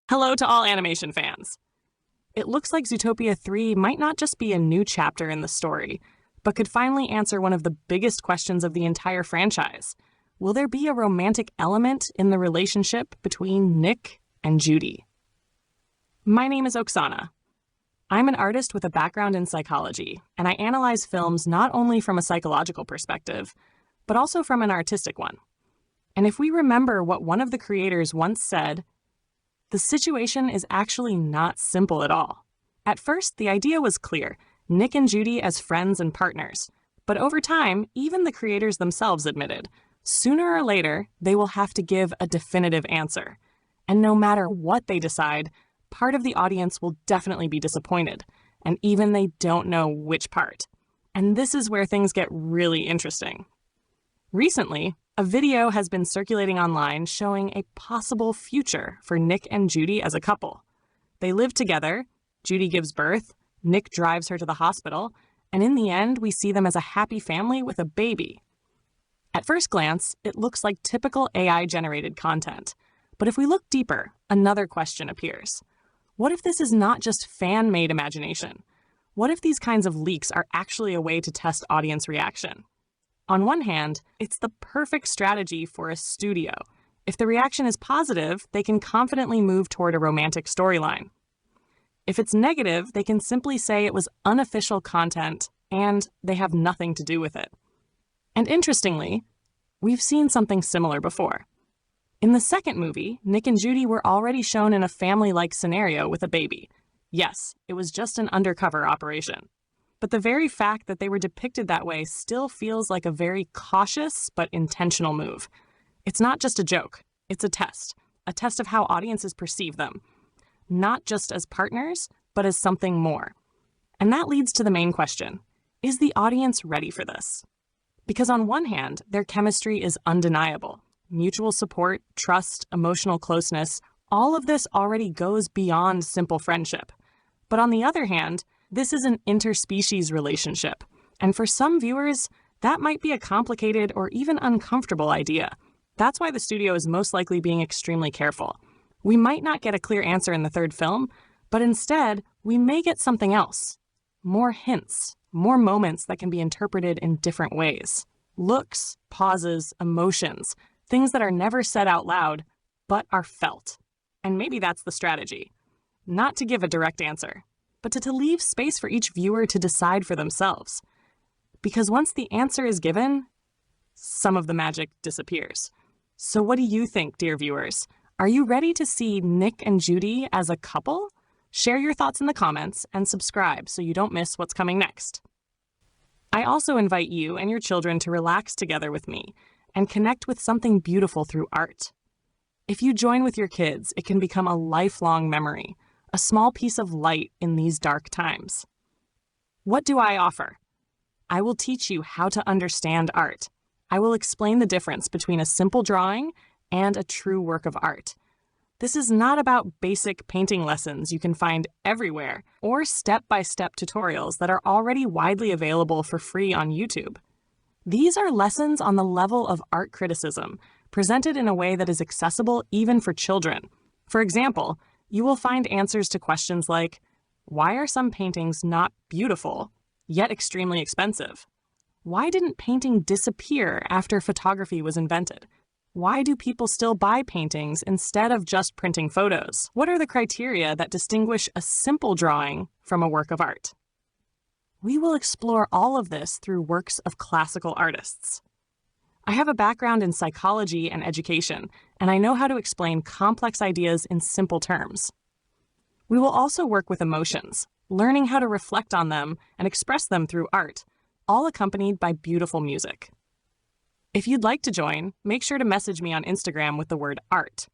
Hello to all animation fans. It looks like Zootopia 3 might not just be a new chapter in the story, but could finally answer one of the biggest questions of the entire franchise. Will there be a romantic element in the relationship between Nick and Judy? My name is Oksana. I'm an artist with a background in psychology, and I analyze films not only from a psychological perspective, but also from an artistic one. And if we remember what one of the creators once said, the situation is actually not simple at all. At first, the idea was clear: Nick and Judy as friends and partners. But over time, even the creators themselves admitted, sooner or later, they will have to give a definitive answer. And no matter what they decide, part of the audience will definitely be disappointed, and even they don't know which part. And this is where things get really interesting. Recently, a video has been circulating online showing a possible future for Nick and Judy as a couple. They live together, Judy gives birth, Nick drives her to the hospital, and in the end, we see them as a happy family with a baby. At first glance, it looks like typical AI-generated content. But if we look deeper, another question appears. What if this is not just fan-made imagination? What if these kinds of leaks are actually a way to test audience reaction? On one hand, it's the perfect strategy for a studio. If the reaction is positive, they can confidently move toward a romantic storyline. If it's negative, they can simply say it was unofficial content and they have nothing to do with it. And interestingly, we've seen something similar before. In the second movie, Nick and Judy were already shown in a family-like scenario with a baby. Yes, it was just an undercover operation. But the very fact that they were depicted that way still feels like a very cautious but intentional move. It's not just a joke, it's a test of how audiences perceive them, not just as partners, but as something more. And that leads to the main question: is the audience ready for this? Because on one hand, their chemistry is undeniable. Mutual support, trust, emotional closeness, all of this already goes beyond simple friendship. But on the other hand, this is an interspecies relationship, and for some viewers, that might be a complicated or even uncomfortable idea. That's why the studio is most likely being extremely careful. We might not get a clear answer in the third film, but instead, we may get something else. More hints, more moments that can be interpreted in different ways. Looks, pauses, emotions, things that are never said out loud, but are felt. And maybe that's the strategy. Not to give a direct answer, but to leave space for each viewer to decide for themselves. Because once the answer is given, some of the magic disappears. So what do you think, dear viewers? Are you ready to see Nick and Judy as a couple? Share your thoughts in the comments and subscribe so you don't miss what's coming next. I also invite you and your children to relax together with me and connect with something beautiful through art. If you join with your kids, it can become a lifelong memory, a small piece of light in these dark times. What do I offer? I will teach you how to understand art. I will explain the difference between a simple drawing and a true work of art. This is not about basic painting lessons you can find everywhere or step-by-step tutorials that are already widely available for free on YouTube. These are lessons on the level of art criticism, presented in a way that is accessible even for children. For example, you will find answers to questions like, why are some paintings not beautiful, yet extremely expensive? Why didn't painting disappear after photography was invented? Why do people still buy paintings instead of just printing photos? What are the criteria that distinguish a simple drawing from a work of art? We will explore all of this through works of classical artists. I have a background in psychology and education, and I know how to explain complex ideas in simple terms. We will also work with emotions, learning how to reflect on them and express them through art, all accompanied by beautiful music. If you'd like to join, make sure to message me on Instagram with the word art.